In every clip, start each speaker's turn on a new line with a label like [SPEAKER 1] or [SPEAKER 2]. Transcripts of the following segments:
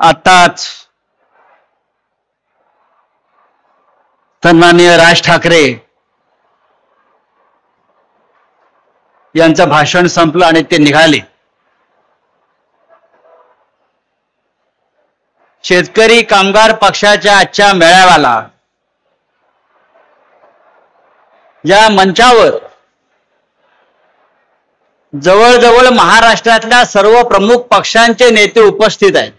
[SPEAKER 1] आताच सन्माननीय राज ठाकरे यांचं भाषण संपलं आणि ते निघाले. शेतकरी कामगार पक्षाच्या आजच्या मेळाव्याला या मंचावर जवळजवळ महाराष्ट्रातल्या सर्व प्रमुख पक्षांचे नेते उपस्थित आहेत.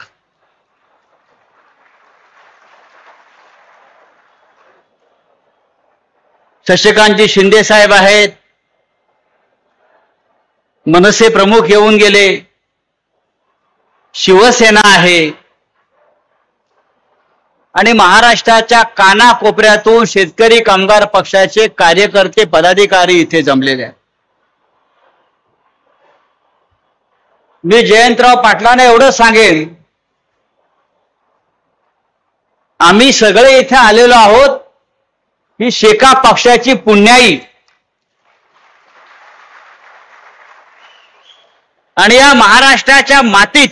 [SPEAKER 1] शशिकांतजी शिंदे साहेब आहेत, मनसे प्रमुख येऊन गेले, शिवसेना आहे आणि महाराष्ट्राच्या कानाकोपऱ्यातून शेतकरी कामगार पक्षाचे कार्यकर्ते पदाधिकारी इथे जमलेले आहेत. मी जयंतराव पाटलांना एवढं सांगेन, आम्ही सगळे इथे आलेलो आहोत ही शेका पक्षाची पुण्याई आणि या महाराष्ट्राच्या मातीत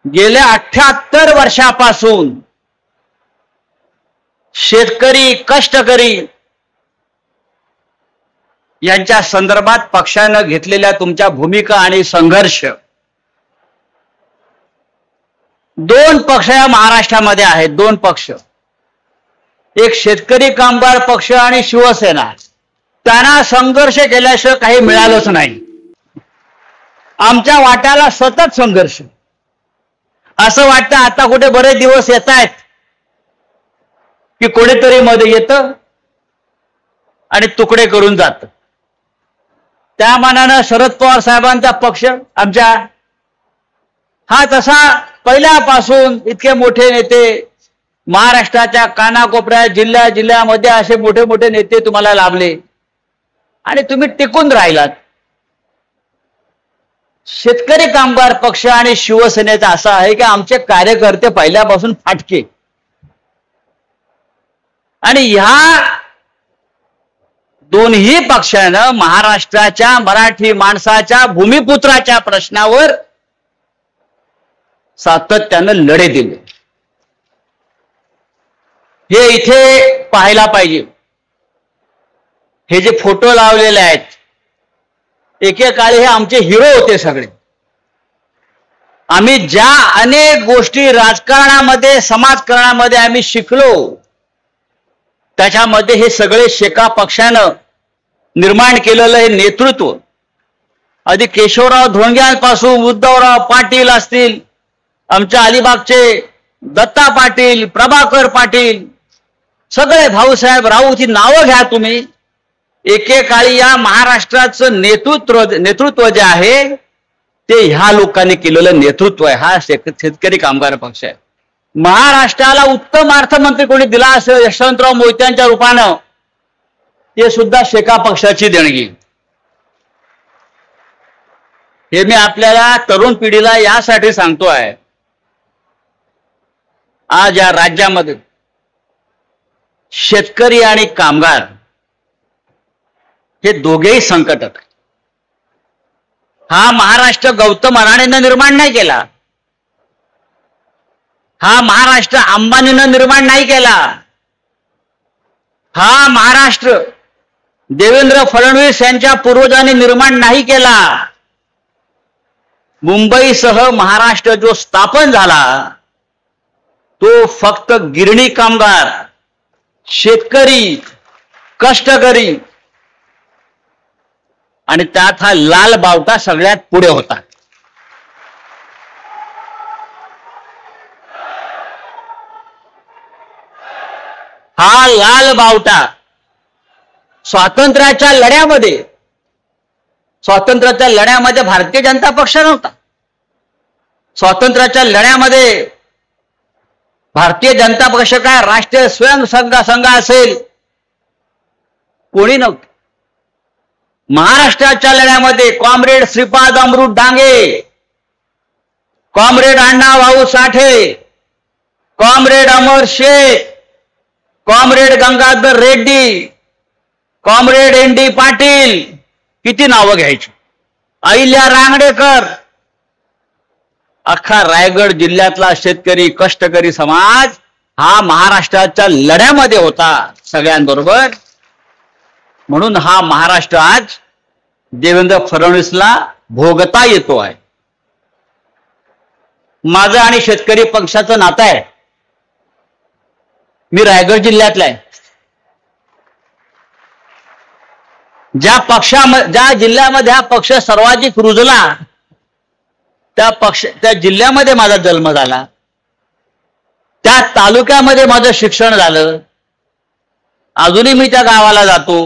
[SPEAKER 1] गेल्या 78 वर्षापासून शेतकरी कष्टकरी यांच्या संदर्भात पक्षानं घेतलेल्या तुमच्या भूमिका आणि संघर्ष, दोन पक्ष या महाराष्ट्रामध्ये आहेत. दोन पक्ष, एक शेतकरी कामगार पक्ष आणि शिवसेना. त्यांना संघर्ष केल्याशिवाय काही मिळालंच नाही. आमच्या वाट्याला सतत संघर्ष. असं वाटतं आता कुठे बरेच दिवस येत आहेत की कोणीतरी मध्ये येतं आणि तुकडे करून जातं. त्या मानानं शरद पवार साहेबांचा पक्ष आमच्या हा तसा पहिल्यापासून इतके मोठे नेते महाराष्ट्राच्या कानाकोपऱ्यात जिल्ह्यामध्ये असे मोठे मोठे नेते तुम्हाला लाभले आणि तुम्ही टिकून राहिलात. शेतकरी कामगार पक्ष आणि शिवसेनेचा असा आहे की आमचे कार्यकर्ते पहिल्यापासून फाटके आणि ह्या दोन्ही पक्षानं महाराष्ट्राच्या मराठी माणसाच्या भूमिपुत्राच्या प्रश्नावर सातत्यानं लढे दिले. हे इथे पाहायला पाहिजे. हे जे फोटो लावलेले आहेत, एकेकाळी हे आमचे हिरो होते सगळे. आम्ही ज्या अनेक गोष्टी राजकारणामध्ये समाजकारणामध्ये आम्ही शिकलो त्याच्यामध्ये हे सगळे शेका पक्षानं निर्माण केलेलं हे नेतृत्व, आधी केशवराव धोंडग्यांपासून उद्धवराव पाटील असतील, आमच्या अलिबागचे दत्ता पाटील, प्रभाकर पाटील, सगळे भाऊसाहेब राऊत ही नावं घ्या तुम्ही. एकेकाळी या महाराष्ट्राचं नेतृत्व जे आहे ते ह्या लोकांनी केलेलं नेतृत्व आहे. हा शेतकरी कामगार पक्ष आहे. महाराष्ट्राला उत्तम अर्थमंत्री कोणी दिला असेल यशवंतराव मोहित्यांच्या रूपानं, ते सुद्धा शेका पक्षाची देणगी. हे मी आपल्याला तरुण पिढीला यासाठी सांगतोय, आज या राज्यामध्ये शेतकरी आणि कामगार हे दोघेही संकटात आहेत. हा महाराष्ट्र गौतम अडाणीनं निर्माण नाही केला. हा महाराष्ट्र अंबानीनं निर्माण नाही केला. हा महाराष्ट्र देवेंद्र फडणवीस यांच्या पूर्वजांनी निर्माण नाही केला. मुंबईसह महाराष्ट्र जो स्थापन झाला तो फक्त गिरणी कामगार, शेतकरी, कष्टकरी आणि त्यात हा लाल बावटा सगळ्यात पुढे होता. हा लाल बावटा स्वातंत्र्याच्या लढ्यामध्ये भारतीय जनता पक्ष नव्हता. स्वातंत्र्याच्या लढ्यामध्ये भारतीय जनता पक्ष काय राष्ट्रीय स्वयंसेवक संघ असेल कोणी नव्हतं. महाराष्ट्राच्या लढ्यामध्ये comrade Shripad Amrut Dange, comrade Anna Bhau Sathe, comrade Amar Shaikh, comrade Gangadhar Reddy, comrade N D. Patil, किती नावं घ्यायची, अहिल्या रांगडेकर, अख्खा रायगड जिल्ह्यातला शेतकरी कष्टकरी समाज हा महाराष्ट्राच्या लढ्यामध्ये होता सगळ्यांबरोबर. म्हणून हा महाराष्ट्र आज देवेंद्र फडणवीसला भोगता येतो आहे. माझं आणि शेतकरी पक्षाचं नातं आहे. मी रायगड जिल्ह्यातला आहे. ज्या जिल्ह्यामध्ये हा पक्ष सर्वाधिक रुजला त्या जिल्ह्यामध्ये माझा जन्म झाला. त्या तालुक्यामध्ये माझं शिक्षण झालं. अजूनही मी त्या गावाला जातो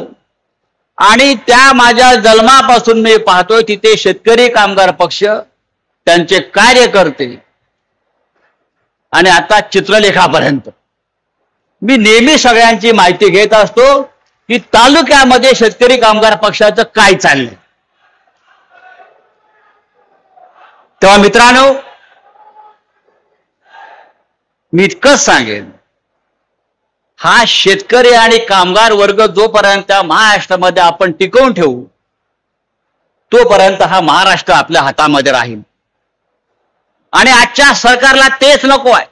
[SPEAKER 1] आणि त्या माझ्या जन्मापासून मी पाहतोय तिथे शेतकरी कामगार पक्ष, त्यांचे कार्यकर्ते आणि आता चित्रलेखापर्यंत मी नेहमी सगळ्यांची माहिती घेत असतो की तालुक्यामध्ये शेतकरी कामगार पक्षाचं काय चाललंय. तेव्हा मित्रांनो, मी इतकंच सांगेन, हा शेतकरी आणि कामगार वर्ग जोपर्यंत महाराष्ट्रामध्ये आपण टिकवून ठेवू तोपर्यंत हा महाराष्ट्र आपल्या हातामध्ये राहील. आणि आजच्या सरकारला तेच नको आहे.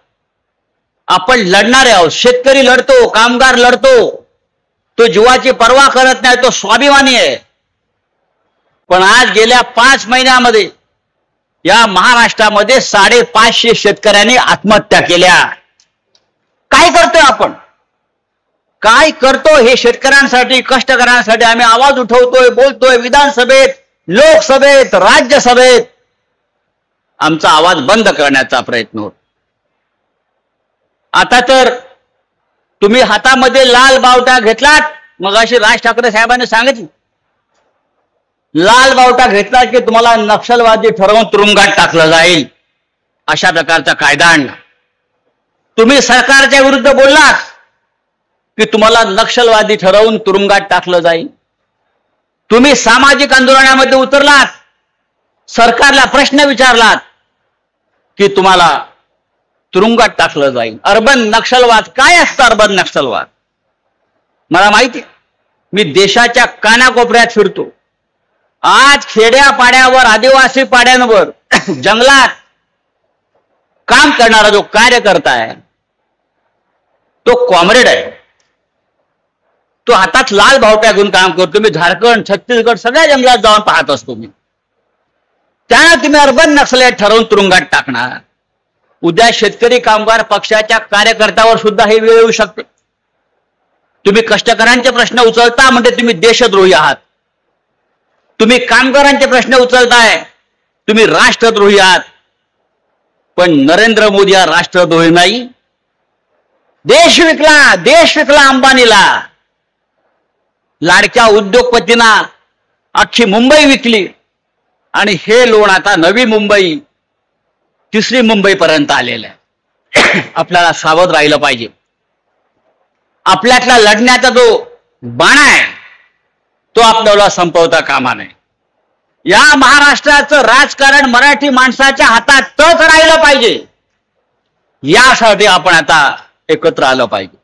[SPEAKER 1] आपण लढणारे आहोत. शेतकरी लढतो, कामगार लढतो, तो जीवाची पर्वा करत नाही, तो स्वाभिमानी आहे. पण आज गेल्या 5 महिन्यामध्ये या महाराष्ट्रामध्ये 550 शेतकऱ्यांनी आत्महत्या केल्या. काय करतोय आपण? काय करतो? हे शेतकऱ्यांसाठी, कष्टकऱ्यांसाठी आम्ही आवाज उठवतोय, बोलतोय विधानसभेत, लोकसभेत, राज्यसभेत. आमचा आवाज बंद करण्याचा प्रयत्न होतो. आता तर तुम्ही हातामध्ये लाल बावटा घेतलात. मगाशी राज ठाकरे साहेबांनी सांगितलं, लाल बावटा घेतला की तुम्हाला नक्षलवादी ठरवून तुरुंगात टाकलं जाईल, अशा प्रकारचा कायदा आणला. तुम्ही सरकारच्या विरुद्ध बोललात की तुम्हाला नक्षलवादी ठरवून तुरुंगात टाकलं जाईल. तुम्ही सामाजिक आंदोलनामध्ये उतरलात, सरकारला प्रश्न विचारलात की तुम्हाला तुरुंगात टाकलं जाईल. अर्बन नक्षलवाद काय असतं? अर्बन नक्षलवाद मला माहिती आहे. मी देशाच्या कानाकोपऱ्यात फिरतो. आज खेड्यापाड्यावर, आदिवासी पाड्यांवर, जंगलात काम करणारा जो कार्यकर्ता आहे तो कॉम्रेड आहे. तो हातात लाल बावट्या घेऊन काम करतो. मी झारखंड, छत्तीसगड सगळ्या जंगलात जाऊन पाहत असतो. मी त्याला तुम्ही अर्बन नक्षलवादी ठरवून तुरुंगात टाकणार. उद्या शेतकरी कामगार पक्षाच्या कार्यकर्त्यावर सुद्धा हे वेळ येऊ शकते. तुम्ही कष्टकऱ्यांचे प्रश्न उचलता म्हणजे तुम्ही देशद्रोही आहात. तुम्ही कामगारांचे प्रश्न उचलताय, तुम्ही राष्ट्रद्रोही आहात. पण नरेंद्र मोदी हा राष्ट्रद्रोही नाही. देश विकला अंबानीला. लाडक्या उद्योगपतींना अख्खी मुंबई विकली आणि हे लोण आता नवी मुंबई, तिसरी मुंबईपर्यंत आलेलं आहे. आपल्याला सावध राहिलं पाहिजे. आपल्यातला लढण्याचा जो बाणा आहे तो आपल्याला संपवता कामा नये. या महाराष्ट्राचं राजकारण मराठी माणसाच्या हातातच राहिलं पाहिजे. यासाठी आपण आता एकत्र आलं पाहिजे.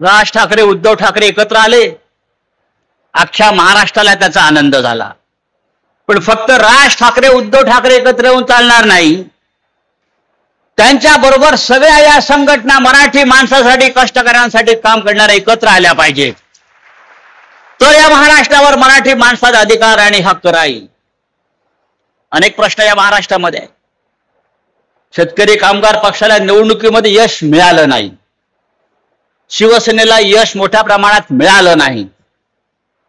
[SPEAKER 1] राज ठाकरे, उद्धव ठाकरे एकत्र आले, अख्ख्या महाराष्ट्राला त्याचा आनंद झाला. पण फक्त राज ठाकरे, उद्धव ठाकरे एकत्र येऊन चालणार नाही. त्यांच्या बरोबर सगळ्या या संघटना मराठी माणसासाठी, कष्टकऱ्यांसाठी काम करणाऱ्या एकत्र आल्या पाहिजे. तर या महाराष्ट्रावर मराठी माणसाचा अधिकार आणि हक्क राहील. अनेक प्रश्न या महाराष्ट्रामध्ये आहे. शेतकरी कामगार पक्षाला निवडणुकीमध्ये यश मिळालं नाही. शिवसेनेला यश मोठ्या प्रमाणात मिळालं नाही.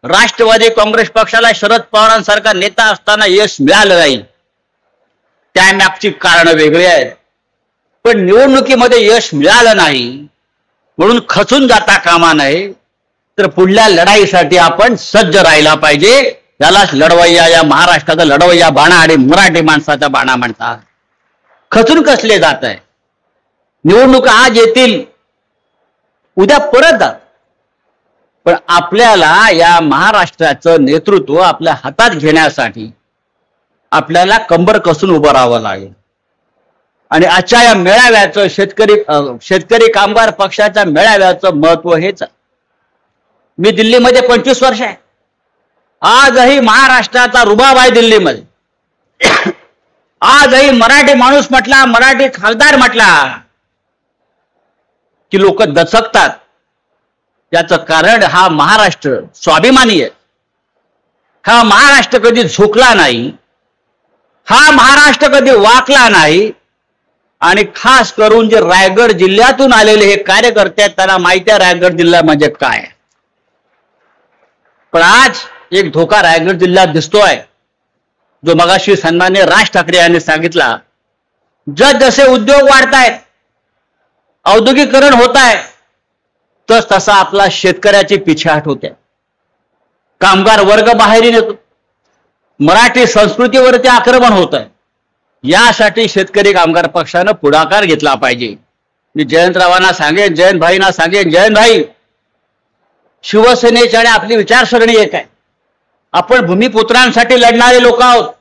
[SPEAKER 1] राष्ट्रवादी काँग्रेस पक्षाला शरद पवारांसारखा नेता असताना यश मिळालं नाही. त्यामागची कारणं वेगळी आहेत. पण निवडणुकीमध्ये यश मिळालं नाही म्हणून खचून जाता कामा नये. तर पुढल्या लढाईसाठी आपण सज्ज राहायला पाहिजे. यालाच लढवय्या, या महाराष्ट्राचा लढवय्या बाणा आणि मराठी माणसाचा बाणा म्हणतात. खचून कसले जात आहे? निवडणुका आज येतील, उद्या परत जात. पण आपल्याला या महाराष्ट्राचं नेतृत्व आपल्या हातात घेण्यासाठी आपल्याला कंबर कसून उभं राहावं लागेल. आणि आजच्या या मेळाव्याचं, शेतकरी कामगार पक्षाच्या मेळाव्याचं महत्व हेच. मी दिल्लीमध्ये 25 वर्ष आहे. आजही महाराष्ट्राचा रुबाब आहे दिल्लीमध्ये. आजही मराठी माणूस म्हटला, मराठी खासदार म्हटला की लोक दचकतात. याचं कारण हा महाराष्ट्र स्वाभिमानी आहे. हा महाराष्ट्र कधी झुकला नाही, हा महाराष्ट्र कधी वाकला नाही. आणि खास करून जे रायगड जिल्ह्यातून आलेले हे कार्यकर्ते आहेत त्यांना माहिती आहे रायगड जिल्हा म्हणजे काय. पण आज एक धोका रायगड जिल्ह्यात दिसतोय, जो मगाशी सन्माननीय राज ठाकरे यांनी सांगितला. जसे उद्योग वाढतायत, औद्योगिकरण होत आहे, तसा आपला शेतकऱ्याची पिछेहाट होते. कामगार वर्ग बाहेर येतो, मराठी संस्कृतीवरती आक्रमण होत आहे. यासाठी शेतकरी कामगार पक्षानं पुढाकार घेतला पाहिजे. मी जयंतरावांना सांगेन, जयंतभाईंना सांगेन, जयंतभाई, शिवसेनेची आणि आपली विचारसरणी एक आहे. आपण भूमिपुत्रांसाठी लढणारे लोक आहोत.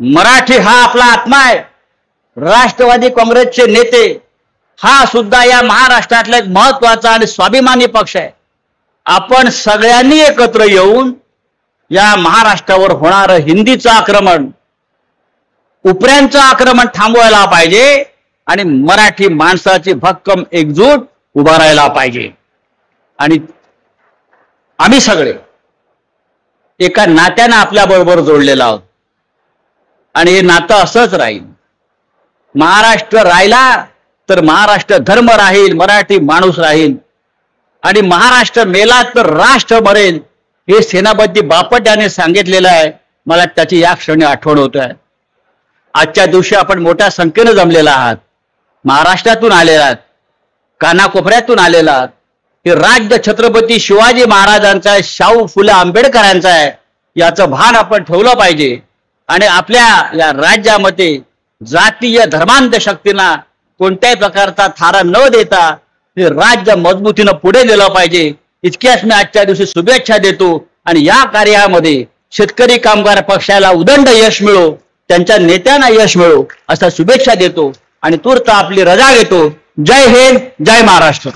[SPEAKER 1] मराठी हा आपला आत्मा आहे. राष्ट्रवादी काँग्रेसचे नेते हा सुद्धा या महाराष्ट्रातला एक महत्वाचा आणि स्वाभिमानी पक्ष आहे. आपण सगळ्यांनी एकत्र येऊन या महाराष्ट्रावर होणारं हिंदीचं आक्रमण, उपऱ्यांचं आक्रमण थांबवायला पाहिजे आणि मराठी माणसाची भक्कम एकजूट उभारायला पाहिजे. आणि आम्ही सगळे एका नात्यानं आपल्या बरोबर जोडलेलो आहोत आणि हे नातं असंच राहील. महाराष्ट्र राहिला तर महाराष्ट्र धर्म राहील, मराठी माणूस राहील. आणि महाराष्ट्र मेला तर राष्ट्र मरेल, हे सेनापती बापट यांनी सांगितलेलं आहे. मला त्याची या क्षणी आठवण होत आहे. आजच्या दिवशी आपण मोठ्या संख्येनं जमलेला आहात, महाराष्ट्रातून आलेला आहात, कानाकोपऱ्यातून आलेला आहात. हे राज्य छत्रपती शिवाजी महाराजांचा आहे, शाहू फुले आंबेडकरांचा आहे. याचं भान आपण ठेवलं पाहिजे. आणि आपल्या या राज्यामध्ये जातीय धर्मांध शक्तींना कोणत्याही प्रकारचा थारा न देता हे राज्य मजबूतीनं पुढे नेलं पाहिजे. इतक्याच मी आजच्या दिवशी शुभेच्छा देतो. आणि या कार्यामध्ये शेतकरी कामगार पक्षाला उदंड यश मिळो, त्यांच्या नेत्यांना यश मिळो असा शुभेच्छा देतो आणि तूर्त आपली रजा घेतो. जय हिंद, जय महाराष्ट्र.